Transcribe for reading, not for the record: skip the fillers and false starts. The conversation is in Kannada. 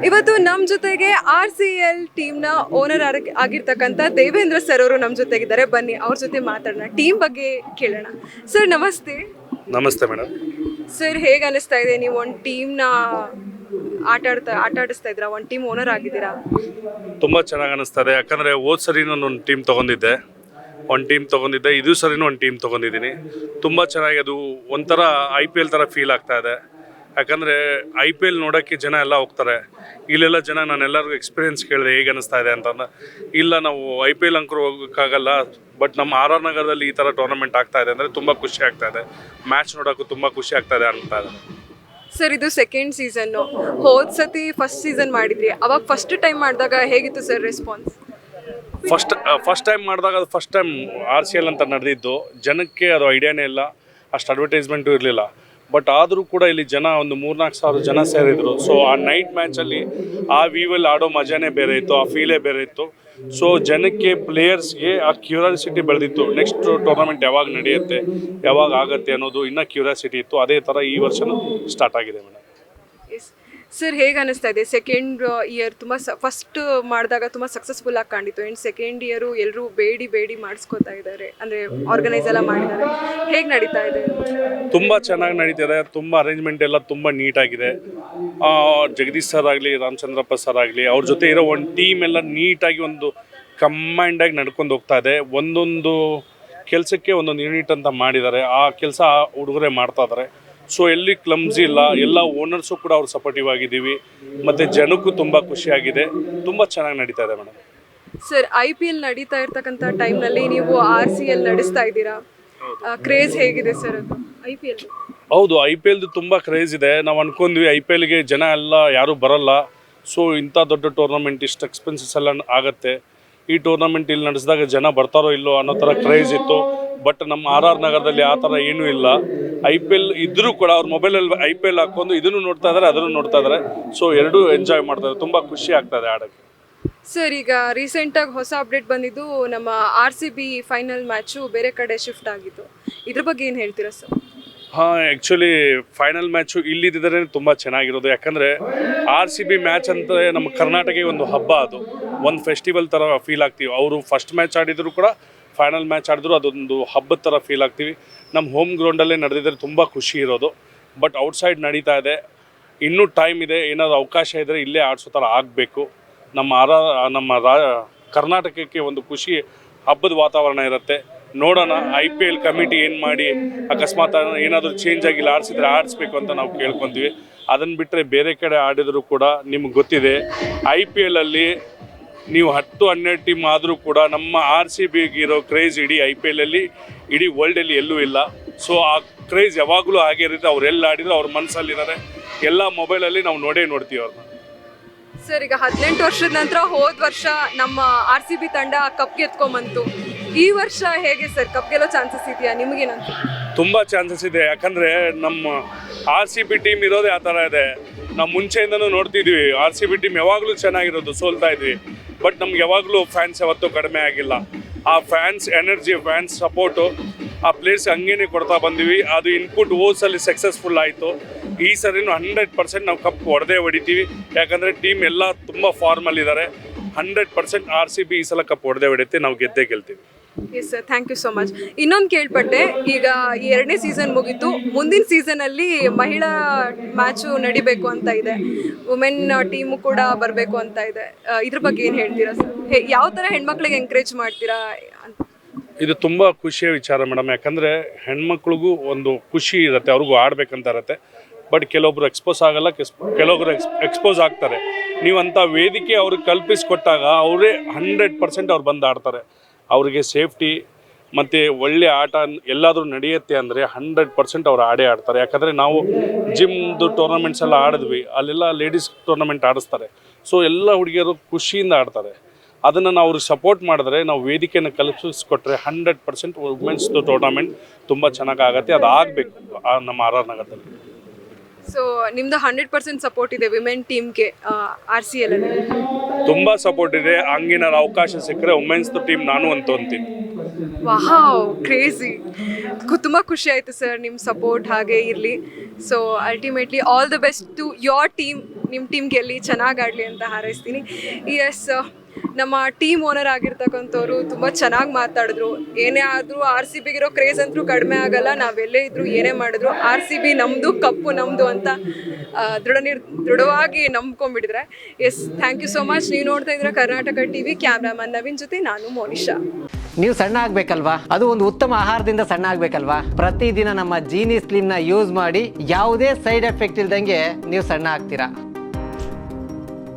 ಇವತ್ತು ನಮ್ಮ ಜೊತೆಗೆ RCL ಟೀಮ್ನ ಓನರ್ ಆಗಿರ್ತಕ್ಕಂಥ ದೇವೇಂದ್ರ ಸರ್ ಅವರು ನಮ್ಮ ಜೊತೆಗಿದ್ದಾರೆ. ಬನ್ನಿ ಅವ್ರ ಜೊತೆ ಮಾತಾಡೋಣ, ಟೀಮ್ ಬಗ್ಗೆ ಕೇಳೋಣ. ಸರ್ ನಮಸ್ತೆ. ನಮಸ್ತೆ ಮೇಡಮ್. ಸರ್ ಹೇಗೆ ಅನಿಸ್ತಾ ಇದೆ, ನೀವು ಒಂದು ಟೀಮ್ನ ಆಟ ಆಡಿಸ್ತಾ ಇದ್ದೀರಾ, ಒಂದು ಟೀಮ್ ಓನರ್ ಆಗಿದ್ದೀರಾ? ತುಂಬ ಚೆನ್ನಾಗಿ ಅನ್ನಿಸ್ತಾರೆ. ಯಾಕಂದರೆ ಹೋದ ಸರಿ ನಾನು ಒಂದು ಟೀಮ್ ತೊಗೊಂಡಿದ್ದೆ, ಇದು ಸರಿನೂ ಒಂದು ಟೀಮ್ ತೊಗೊಂಡಿದ್ದೀನಿ. ತುಂಬ ಚೆನ್ನಾಗಿ ಅದು ಒಂಥರ IPL ಥರ ಫೀಲ್ ಆಗ್ತಾ ಇದೆ. ಯಾಕಂದರೆ IPL ನೋಡೋಕ್ಕೆ ಜನ ಎಲ್ಲ ಹೋಗ್ತಾರೆ. ಇಲ್ಲೆಲ್ಲ ಜನ ನಾನೆಲ್ಲರಿಗೂ ಎಕ್ಸ್ಪೀರಿಯೆನ್ಸ್ ಕೇಳಿದೆ ಹೇಗೆ ಅನ್ನಿಸ್ತಾ ಇದೆ ಅಂತಂದ್ರೆ, ಇಲ್ಲ ನಾವು IPL ಅಂಕರು ಹೋಗೋಕ್ಕಾಗಲ್ಲ, ಬಟ್ ನಮ್ಮ RR ನಗರದಲ್ಲಿ ಈ ಥರ ಟೂರ್ನಮೆಂಟ್ ಆಗ್ತಾ ಇದೆ ಅಂದರೆ ತುಂಬ ಖುಷಿ ಆಗ್ತಾ ಇದೆ. ಮ್ಯಾಚ್ ನೋಡೋಕ್ಕೂ ತುಂಬ ಖುಷಿ ಆಗ್ತಾ ಇದೆ ಅಂತ ಇದೆ. ಸರ್ ಇದು ಸೆಕೆಂಡ್ ಸೀಸನ್ನು, ಹೋದ ಸತಿ ಫಸ್ಟ್ ಸೀಸನ್ ಮಾಡಿದ್ರಿ, ಅವಾಗ ಫಸ್ಟ್ ಟೈಮ್ ಮಾಡಿದಾಗ ಹೇಗಿತ್ತು ಸರ್ ರೆಸ್ಪಾನ್ಸ್? ಫಸ್ಟ್ ಟೈಮ್ ಮಾಡಿದಾಗ ಅದು ಫಸ್ಟ್ ಟೈಮ್ RCL ಅಂತ ನಡೆದಿದ್ದು, ಜನಕ್ಕೆ ಅದು ಐಡಿಯಾನೇ ಇಲ್ಲ, ಅಷ್ಟು ಅಡ್ವರ್ಟೈಸ್ಮೆಂಟು ಇರಲಿಲ್ಲ. ಬಟ್ ಆದರೂ ಕೂಡ ಇಲ್ಲಿ ಜನ ಒಂದು 3-4 ಸಾವಿರ ಜನ ಸೇರಿದ್ರು. ಸೊ ಆ ನೈಟ್ ಮ್ಯಾಚಲ್ಲಿ ಆ ವ್ಯೂವಲ್ಲಿ ಆಡೋ ಮಜಾನೇ ಬೇರೆ ಇತ್ತು, ಆ ಫೀಲೇ ಬೇರೆ ಇತ್ತು. ಸೊ ಜನಕ್ಕೆ, ಪ್ಲೇಯರ್ಸ್ಗೆ ಆ ಕ್ಯೂರಿಯಾಸಿಟಿ ಬೆಳೆದಿತ್ತು. ನೆಕ್ಸ್ಟ್ ಟೂರ್ನಮೆಂಟ್ ಯಾವಾಗ ನಡೆಯುತ್ತೆ, ಯಾವಾಗ ಆಗುತ್ತೆ ಅನ್ನೋದು ಇನ್ನೂ ಕ್ಯೂರಿಯಾಸಿಟಿ ಇತ್ತು. ಅದೇ ಥರ ಈ ವರ್ಷನೂ ಸ್ಟಾರ್ಟ್ ಆಗಿದೆ ಮೇಡಮ್. ಸರ್ ಹೇಗೆ ಅನ್ನಿಸ್ತಾ ಇದೆ? ಸೆಕೆಂಡ್ ಇಯರ್ ತುಂಬ ಫಸ್ಟ್ ಮಾಡಿದಾಗ ತುಂಬ ಸಕ್ಸಸ್ಫುಲ್ ಆಗಿ ಕಾಣಿತ್ತು. ಆ್ಯಂಡ್ ಸೆಕೆಂಡ್ ಇಯರು ಎಲ್ಲರೂ ಬೇಡಿ ಮಾಡಿಸ್ಕೊತಾ ಇದ್ದಾರೆ, ಅಂದರೆ ಆರ್ಗನೈಸ್ ಎಲ್ಲ ಮಾಡಿದ್ದಾರೆ. ಹೇಗೆ ನಡೀತಾ ಇದೆ? ತುಂಬ ಚೆನ್ನಾಗಿ ನಡೀತಿದೆ. ತುಂಬ ಅರೇಂಜ್ಮೆಂಟ್ ಎಲ್ಲ ತುಂಬ ನೀಟಾಗಿದೆ. ಜಗದೀಶ್ ಸರ್ ಆಗಲಿ, ರಾಮಚಂದ್ರಪ್ಪ ಸರ್ ಆಗಲಿ, ಅವ್ರ ಜೊತೆ ಇರೋ ಒಂದು ಟೀಮ್ ಎಲ್ಲ ನೀಟಾಗಿ ಒಂದು ಕಂಬೈಂಡಾಗಿ ನಡ್ಕೊಂಡು ಹೋಗ್ತಾ ಇದೆ. ಒಂದೊಂದು ಕೆಲಸಕ್ಕೆ ಒಂದೊಂದು ಯೂನಿಟ್ ಅಂತ ಮಾಡಿದ್ದಾರೆ. ಆ ಕೆಲಸ ಹುಡುಗರೇ ಮಾಡ್ತಾ ಇದ್ದಾರೆ. ಸೊ ಎಲ್ಲಿ ಕ್ಲಮ್ಸಿ ಇಲ್ಲ, ಎಲ್ಲ ಓನರ್ಸು ಕೂಡ ಅವ್ರು ಸಪೋರ್ಟಿವ್ ಆಗಿದ್ದೀವಿ. ಮತ್ತು ಜನಕ್ಕೂ ತುಂಬ ಖುಷಿಯಾಗಿದೆ. ತುಂಬ ಚೆನ್ನಾಗಿ ನಡೀತಾ ಇದೆ ಮೇಡಮ್. ಸರ್ IPL ನಡೀತಾ ಇರ್ತಕ್ಕಂಥ ಟೈಮ್ನಲ್ಲಿ ನೀವು RCL ನಡೆಸ್ತಾ ಇದ್ದೀರಾ, ಕ್ರೇಜ್ ಹೇಗಿದೆ ಸರ್ ಅದು IPL? ಹೌದು, IPLದು ತುಂಬ ಕ್ರೇಜ್ ಇದೆ. ನಾವು ಅಂದ್ಕೊಂಡ್ವಿ IPLಗೆ ಜನ ಎಲ್ಲ ಯಾರೂ ಬರಲ್ಲ, ಸೊ ಇಂಥ ದೊಡ್ಡ ಟೂರ್ನಮೆಂಟ್ ಇಷ್ಟು ಎಕ್ಸ್ಪೆನ್ಸಸ್ ಎಲ್ಲ ಆಗುತ್ತೆ, ಈ ಟೂರ್ನಮೆಂಟ್ ಇಲ್ಲಿ ನಡೆಸಿದಾಗ ಜನ ಬರ್ತಾರೋ ಇಲ್ಲೋ ಅನ್ನೋ ಥರ ಕ್ರೇಜ್ ಇತ್ತು. ಬಟ್ ನಮ್ಮ RR ನಗರದಲ್ಲಿ ಆ ಥರ ಏನೂ ಇಲ್ಲ. IPL ಇದ್ದರೂ ಕೂಡ ಅವ್ರ ಮೊಬೈಲಲ್ಲಿ IPL ಹಾಕ್ಕೊಂಡು ಇದನ್ನು ನೋಡ್ತಾ ಇದ್ದಾರೆ, ಅದನ್ನು ನೋಡ್ತಾ ಇದ್ದಾರೆ. ಸೊ ಎರಡೂ ಎಂಜಾಯ್ ಮಾಡ್ತಾರೆ. ತುಂಬ ಖುಷಿ ಆಗ್ತದೆ ಆಡೋಕ್ಕೆ. ಸರ್ ಈಗ ರೀಸೆಂಟಾಗಿ ಹೊಸ ಅಪ್ಡೇಟ್ ಬಂದಿದ್ದು, ನಮ್ಮ RCB ಫೈನಲ್ ಮ್ಯಾಚು ಬೇರೆ ಕಡೆ ಶಿಫ್ಟ್ ಆಗಿತ್ತು. ಇದ್ರ ಬಗ್ಗೆ ಏನು ಹೇಳ್ತೀರಾ ಸರ್? ಹಾಂ, ಆ್ಯಕ್ಚುಲಿ ಫೈನಲ್ ಮ್ಯಾಚು ಇಲ್ಲಿದ್ದರೆ ತುಂಬ ಚೆನ್ನಾಗಿರೋದು. ಯಾಕಂದರೆ RCB ಮ್ಯಾಚ್ ಅಂದರೆ ನಮ್ಮ ಕರ್ನಾಟಕಕ್ಕೆ ಒಂದು ಹಬ್ಬ, ಅದು ಒಂದು ಫೆಸ್ಟಿವಲ್ ಥರ ಫೀಲ್ ಆಗ್ತೀವಿ. ಅವರು ಫಸ್ಟ್ ಮ್ಯಾಚ್ ಆಡಿದರೂ ಕೂಡ ಫೈನಲ್ ಮ್ಯಾಚ್ ಆಡಿದ್ರು ಅದೊಂದು ಹಬ್ಬದ ಥರ ಫೀಲ್ ಆಗ್ತೀವಿ. ನಮ್ಮ ಹೋಮ್ ಗ್ರೌಂಡಲ್ಲೇ ನಡೆದಿದ್ದರೆ ತುಂಬ ಖುಷಿ ಇರೋದು. ಬಟ್ ಔಟ್ಸೈಡ್ ನಡೀತಾ ಇದೆ, ಇನ್ನೂ ಟೈಮ್ ಇದೆ. ಏನಾದರೂ ಅವಕಾಶ ಇದ್ದರೆ ಇಲ್ಲೇ ಆಡಿಸೋ ಥರ ಆಗಬೇಕು. ನಮ್ಮ ಕರ್ನಾಟಕಕ್ಕೆ ಒಂದು ಖುಷಿ ಹಬ್ಬದ ವಾತಾವರಣ ಇರುತ್ತೆ. ನೋಡೋಣ, IPL ಕಮಿಟಿ ಏನು ಮಾಡಿ ಅಕಸ್ಮಾತ್ ಏನಾದರೂ ಚೇಂಜ್ ಆಗಿಲ್ಲ ಆಡಿಸಿದ್ರೆ ಆಡಿಸ್ಬೇಕು ಅಂತ ನಾವು ಕೇಳ್ಕೊತೀವಿ. ಅದನ್ನು ಬಿಟ್ಟರೆ ಬೇರೆ ಕಡೆ ಆಡಿದರೂ ಕೂಡ ನಿಮ್ಗೆ ಗೊತ್ತಿದೆ, IPLಲ್ಲಿ ನೀವು 10-12 ಟೀಮ್ ಆದರೂ ಕೂಡ ನಮ್ಮ RCBಗೆ ಇರೋ ಕ್ರೇಜ್ ಇಡೀ IPLಲ್ಲಿ, ಇಡೀ ವರ್ಲ್ಡಲ್ಲಿ ಎಲ್ಲೂ ಇಲ್ಲ. ಸೊ ಆ ಕ್ರೇಜ್ ಯಾವಾಗಲೂ ಹಾಗೆ ಇರುತ್ತೆ. ಅವ್ರು ಎಲ್ಲ ಆಡಿದ್ರು ಅವ್ರ ಮನಸ್ಸಲ್ಲಿದ್ದಾರೆ. ಎಲ್ಲ ಮೊಬೈಲಲ್ಲಿ ನಾವು ನೋಡ್ತೀವಿ ಅವ್ರನ್ನ. ಸರ್ ಈಗ 18 ವರ್ಷದ ನಂತರ ಹೋದ ವರ್ಷ ನಮ್ಮ RCB ತಂಡ ಕಪ್ ಗೆದ್ಕೊಂಬಂತು. ಈ ವರ್ಷ ಹೇಗೆ ಸರ್, ಕಪ್ ಗೆಲ್ಲೋ ಚಾನ್ಸಸ್ ಇದೆಯಾ ನಿಮಗೇನಂತ? ತುಂಬ ಚಾನ್ಸಸ್ ಇದೆ. ಯಾಕಂದರೆ ನಮ್ಮ RCB ಟೀಮ್ ಇರೋದೇ ಆ ಥರ ಇದೆ. ನಾವು ಮುಂಚೆಯಿಂದನೂ ನೋಡ್ತಿದ್ವಿ, RCB ಟೀಮ್ ಯಾವಾಗಲೂ ಚೆನ್ನಾಗಿರೋದು, ಸೋಲ್ತಾ ಇದ್ವಿ. ಬಟ್ ನಮ್ಗೆ ಯಾವಾಗಲೂ ಫ್ಯಾನ್ಸ್ ಯಾವತ್ತೂ ಕಡಿಮೆ ಆಗಿಲ್ಲ. ಆ ಫ್ಯಾನ್ಸ್ ಎನರ್ಜಿ, ಫ್ಯಾನ್ಸ್ ಸಪೋರ್ಟು ಆ ಪ್ಲೇಸ್ ಹಂಗೇನೆ ಕೊಡ್ತಾ ಬಂದಿವಿ. ಅದು ಇನ್ಪುಟ್ ಓಸಲ್ಲಿ ಸಕ್ಸಸ್ಫುಲ್ ಆಯಿತು. ಈ ಸರಿನೂ 100% ನಾವು ಕಪ್ ಹೊಡಿತೀವಿ. ಯಾಕಂದರೆ ಟೀಮ್ ಎಲ್ಲ ತುಂಬ ಫಾರ್ಮಲ್ಲಿದ್ದಾರೆ. 100% RCB ಈ ಸಲ ಕಪ್ ಹೊಡೆಯುತ್ತೆ, ನಾವು ಗೆಲ್ತೀವಿ. Yes sir, thank you so much. ಇನ್ನೊಂದು ಕೇಳ್ಪಟ್ಟೆ, ಈಗ ಈ 2ನೇ ಸೀಸನ್ ಮುಗೀತು, ಮುಂದಿನ ಸೀಸನಲ್ಲಿ ಮಹಿಳಾ ಮ್ಯಾಚು ನಡಿಬೇಕು ಅಂತ ಇದೆ, ವುಮೆನ್ ಟೀಮು ಕೂಡ ಬರಬೇಕು ಅಂತ ಇದೆ. ಇದ್ರ ಬಗ್ಗೆ ಏನು ಹೇಳ್ತೀರಾ ಸರ್? ಯಾವ ಥರ ಹೆಣ್ಮಕ್ಳಿಗೆ ಎಂಕರೇಜ್ ಮಾಡ್ತೀರಾ ಅಂತ? ಇದು ತುಂಬ ಖುಷಿಯ ವಿಚಾರ ಮೇಡಮ್. ಯಾಕಂದರೆ ಹೆಣ್ಮಕ್ಳಿಗೂ ಒಂದು ಖುಷಿ ಇರುತ್ತೆ, ಅವ್ರಿಗೂ ಆಡಬೇಕಂತ ಇರುತ್ತೆ. ಬಟ್ ಕೆಲವೊಬ್ರು ಎಕ್ಸ್ಪೋಸ್ ಆಗಲ್ಲ, ಕೆಲವೊಬ್ರು ಎಕ್ಸ್ಪೋಸ್ ಆಗ್ತಾರೆ. ನೀವಂಥ ವೇದಿಕೆ ಅವ್ರಿಗೆ ಕಲ್ಪಿಸಿಕೊಟ್ಟಾಗ ಅವರೇ 100% ಅವ್ರು ಬಂದು ಆಡ್ತಾರೆ. ಅವರಿಗೆ ಸೇಫ್ಟಿ ಮತ್ತು ಒಳ್ಳೆಯ ಆಟ ಎಲ್ಲಾದರೂ ನಡೆಯುತ್ತೆ ಅಂದರೆ 100% ಅವ್ರು ಆಡ್ತಾರೆ. ಯಾಕಂದರೆ ನಾವು ಜಿಮ್ದು ಟೂರ್ನಮೆಂಟ್ಸ್ ಎಲ್ಲ ಆಡಿದ್ವಿ, ಅಲ್ಲೆಲ್ಲ ಲೇಡೀಸ್ ಟೂರ್ನಮೆಂಟ್ ಆಡಿಸ್ತಾರೆ. ಸೊ ಎಲ್ಲ ಹುಡುಗಿಯರು ಖುಷಿಯಿಂದ ಆಡ್ತಾರೆ. ಅದನ್ನು ನಾವು ಅವ್ರಿಗೆ ಸಪೋರ್ಟ್ ಮಾಡಿದ್ರೆ, ನಾವು ವೇದಿಕೆಯನ್ನು ಕಲ್ಪಿಸ್ಕೊಟ್ರೆ 100% ವುಮೆನ್ಸ್ದು ಟೂರ್ನಮೆಂಟ್ ತುಂಬ ಚೆನ್ನಾಗಾಗತ್ತೆ. ಅದು ಆಗಬೇಕು ನಮ್ಮ RR ನಗರದಲ್ಲಿ. ಸೊ ನಿಮ್ದು 100% ಸಪೋರ್ಟ್ ಇದೆ ವಿಮೆನ್ ಟೀಮ್ಗೆ RCL ಅಲ್ಲಿ? ತುಂಬ ಸಪೋರ್ಟ್ ಇದೆ. ಹಂಗೇನಾದ್ರು ಅವಕಾಶ ಸಿಕ್ಕರೆ ವುಮೆನ್ಸ್ದು ಟೀಮ್ ನಾನು ಅಂತ ಅಂತೀನಿ. Wow crazy. ತುಂಬ ಖುಷಿ ಆಯಿತು ಸರ್, ನಿಮ್ಮ ಸಪೋರ್ಟ್ ಹಾಗೆ ಇರಲಿ. So ultimately all the best to your team. ನಿಮ್ಮ ಟೀಮ್ ಗೆಲ್ಲಿ, ಚೆನ್ನಾಗಿ ಆಡಲಿ ಅಂತ ಹಾರೈಸ್ತೀನಿ. ಎಸ್, ನಮ್ಮ ಟೀಮ್ ಓನರ್ ಆಗಿರ್ತಕ್ಕಂಥವ್ರು ತುಂಬ ಚೆನ್ನಾಗಿ ಮಾತಾಡಿದ್ರು. ಏನೇ ಆದರೂ RCB ಇರೋ ಕ್ರೇಜ್ ಅಂತೂ ಕಡಿಮೆ ಆಗಲ್ಲ. ನಾವೆಲ್ಲೇ ಇದ್ದರೂ ಏನೇ ಮಾಡಿದ್ರು RCB ನಮ್ಮದು, ಕಪ್ಪು ನಮ್ಮದು ಅಂತ ದೃಢವಾಗಿ ನಂಬ್ಕೊಂಡ್ಬಿಟ್ಟಿದ್ರೆ. Yes, thank you so much. ನೀವು ನೋಡ್ತಾ ಇದ್ರೆ ಕರ್ನಾಟಕ TV. ಕ್ಯಾಮ್ರಾಮನ್ ನವೀನ್ ಜೊತೆ ನಾನು ಮೋನಿಶಾ. ನೀವು ಸಣ್ಣ ಆಗ್ಬೇಕಲ್ವಾ? ಅದು ಒಂದು ಉತ್ತಮ ಆಹಾರದಿಂದ ಸಣ್ಣ ಆಗ್ಬೇಕಲ್ವಾ? ಪ್ರತಿದಿನ ನಮ್ಮ ಜೀನಿ ಸ್ಲಿಮ್ನ ಯೂಸ್ ಮಾಡಿ ಯಾವುದೇ ಸೈಡ್ ಎಫೆಕ್ಟ್ ಇಲ್ದಂಗೆ ನೀವು ಸಣ್ಣ ಆಗ್ತೀರಾ.